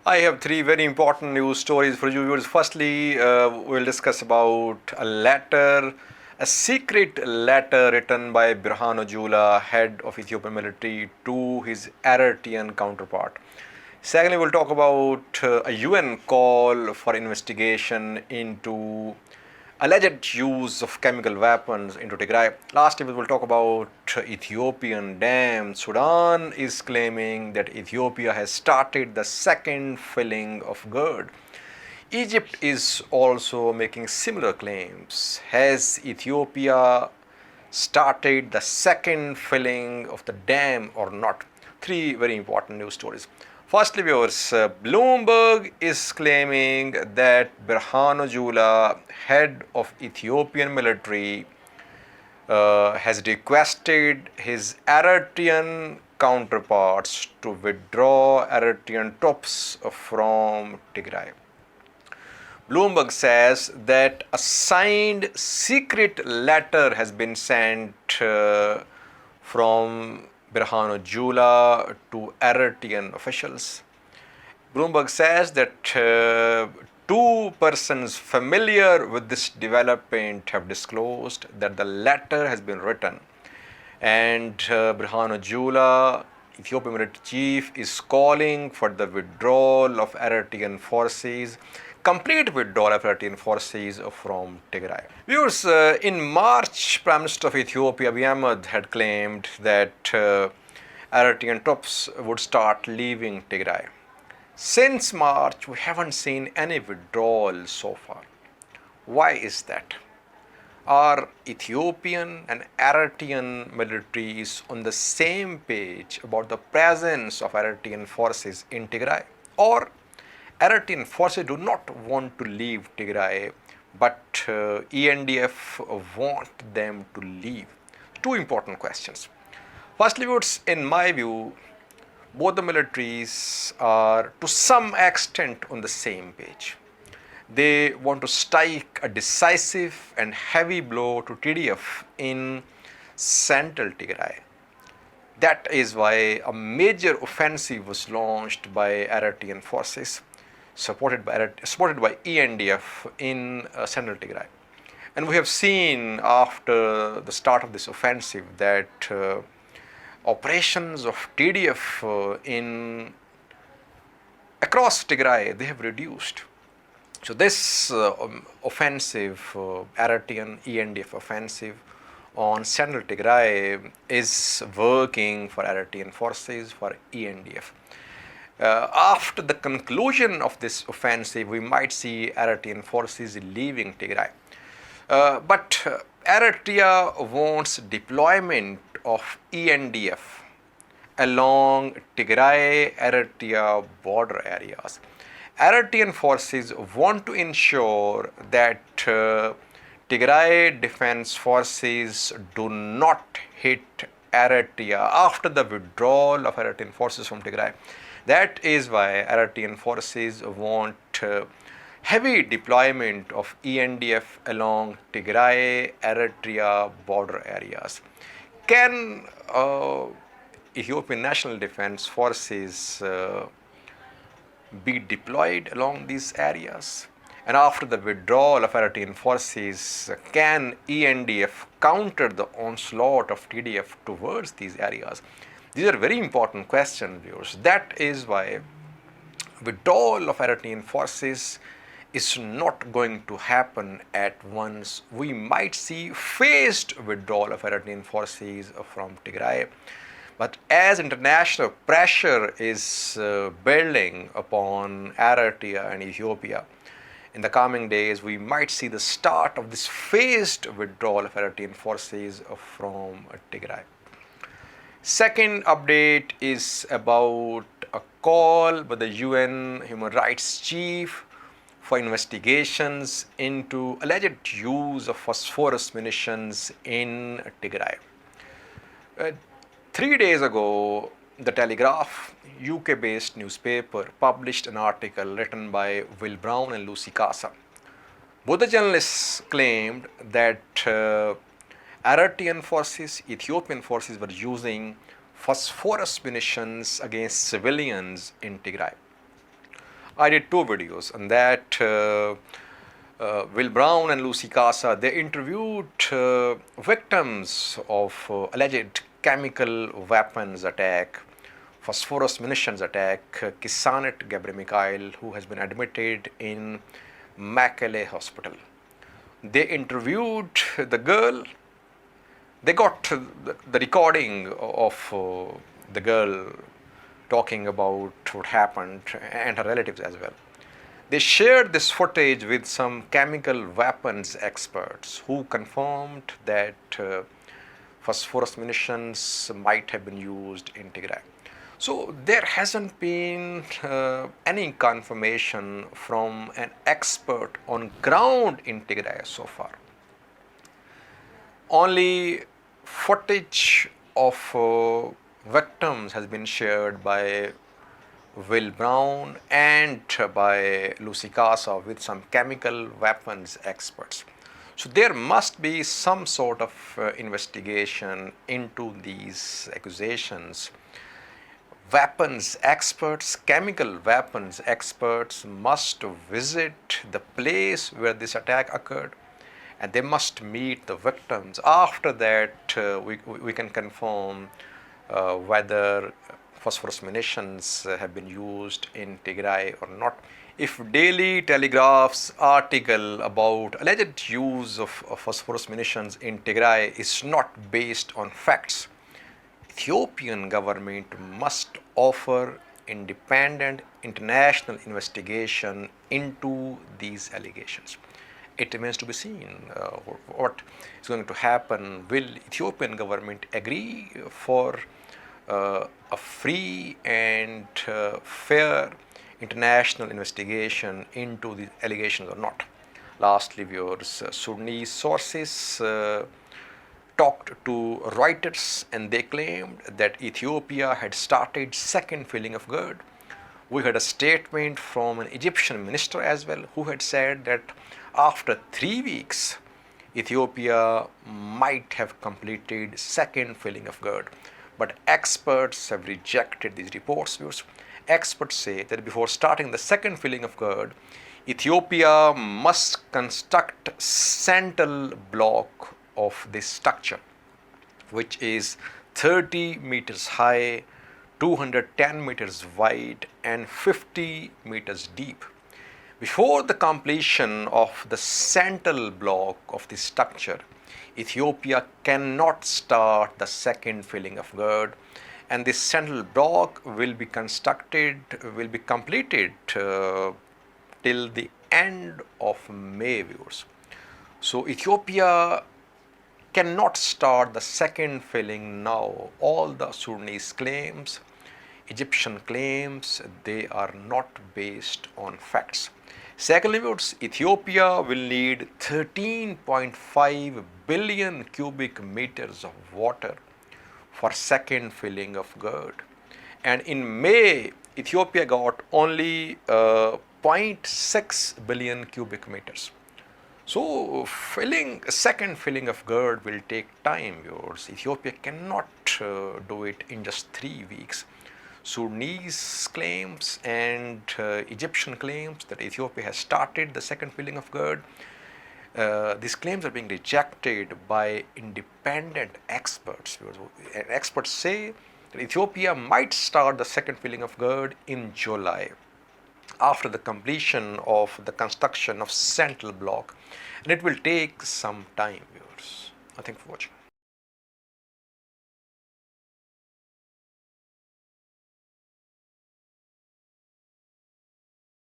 I have three very important news stories for you viewers. Firstly, we'll discuss about a secret letter written by Birhanu Jula, head of Ethiopian military, to his Eritrean counterpart. Secondly, we'll talk about a UN call for investigation into alleged use of chemical weapons into Tigray. Lastly, we will talk about Ethiopian dam. Sudan is claiming that Ethiopia has started the second filling of GERD. Egypt is also making similar claims. Has Ethiopia started the second filling of the dam or not? Three very important news stories. Firstly, viewers, Bloomberg is claiming that Birhanu Jula, head of Ethiopian military, has requested his Eritrean counterparts to withdraw Eritrean troops from Tigray. Bloomberg says that a signed secret letter has been sent from Birhanu Jula to Eritrean officials. Bloomberg says that two persons familiar with this development have disclosed that the letter has been written, and Birhanu Jula, Ethiopian military chief, is calling for the withdrawal of Eritrean forces, complete withdrawal of Eritrean forces from Tigray. Viewers, in March, Prime Minister of Ethiopia, Abiy Ahmed, had claimed that Eritrean troops would start leaving Tigray. Since March, we haven't seen any withdrawal so far. Why is that? Are Ethiopian and Eritrean militaries on the same page about the presence of Eritrean forces in Tigray? Or Eritrean forces do not want to leave Tigray, but ENDF want them to leave? Two important questions. Firstly, in my view, both the militaries are to some extent on the same page. They want to strike a decisive and heavy blow to TDF in central Tigray. That is why a major offensive was launched by Eritrean forces, supported by ENDF in central Tigray. And we have seen after the start of this offensive that operations of TDF across Tigray, they have reduced. So this offensive, Eritrean ENDF offensive on central Tigray, is working for Eritrean forces, for ENDF. After the conclusion of this offensive, we might see Eritrean forces leaving Tigray. But Eritrea wants deployment of ENDF along Tigray-Eritrea border areas. Eritrean forces want to ensure that Tigray defense forces do not hit Eritrea after the withdrawal of Eritrean forces from Tigray. That is why Eritrean forces want heavy deployment of ENDF along Tigray-Eritrea border areas. Can Ethiopian National Defense Forces be deployed along these areas? And after the withdrawal of Eritrean forces, can ENDF counter the onslaught of TDF towards these areas? These are very important questions, viewers. That is why withdrawal of Eritrean forces is not going to happen at once. We might see phased withdrawal of Eritrean forces from Tigray. But as international pressure is building upon Eritrea and Ethiopia, in the coming days, we might see the start of this phased withdrawal of Eritrean forces from Tigray. Second update is about a call by the UN Human Rights Chief for investigations into alleged use of phosphorus munitions in Tigray. 3 days ago, The Telegraph, UK-based newspaper, published an article written by Will Brown and Lucy Casa. Both the journalists claimed that Eritrean forces, Ethiopian forces were using phosphorus munitions against civilians in Tigray. I did two videos, and that Will Brown and Lucy Casa, they interviewed victims of alleged chemical weapons attack, phosphorus munitions attack, Kisanet Gabriel Mikhail, who has been admitted in Mekelle Hospital. They interviewed the girl. They got the recording of the girl talking about what happened and her relatives as well. They shared this footage with some chemical weapons experts who confirmed that phosphorus munitions might have been used in Tigray. So there hasn't been any confirmation from an expert on ground in Tigray so far. Only footage of victims has been shared by Will Brown and by Lucy Casa with some chemical weapons experts. So there must be some sort of investigation into these accusations. Weapons experts, chemical weapons experts must visit the place where this attack occurred, and they must meet the victims. After that, we can confirm whether phosphorus munitions have been used in Tigray or not. If Daily Telegraph's article about alleged use of phosphorus munitions in Tigray is not based on facts, Ethiopian government must offer independent international investigation into these allegations. It remains to be seen what is going to happen. Will Ethiopian government agree for a free and fair international investigation into these allegations or not? Lastly, viewers, Sudanese sources talked to Reuters, and they claimed that Ethiopia had started second filling of GERD. We had a statement from an Egyptian minister as well, who had said that after 3 weeks, Ethiopia might have completed second filling of GERD. But experts have rejected these reports. Experts say that before starting the second filling of GERD, Ethiopia must construct central block of this structure, which is 30 meters high, 210 meters wide, and 50 meters deep. Before the completion of the central block of this structure, Ethiopia cannot start the second filling of GERD, and this central block will be completed till the end of May, viewers. So Ethiopia cannot start the second filling now. All the Sudanese claims, Egyptian claims, they are not based on facts. Secondly, Ethiopia will need 13.5 billion cubic meters of water for second filling of GERD. And in May, Ethiopia got only 0.6 billion cubic meters. So second filling of GERD will take time, viewers. Ethiopia cannot do it in just 3 weeks. Sudanese claims and Egyptian claims that Ethiopia has started the second filling of GERD. These claims are being rejected by independent experts. Experts say that Ethiopia might start the second filling of GERD in July, after the completion of the construction of central block, and it will take some time, viewers. Thank you for watching.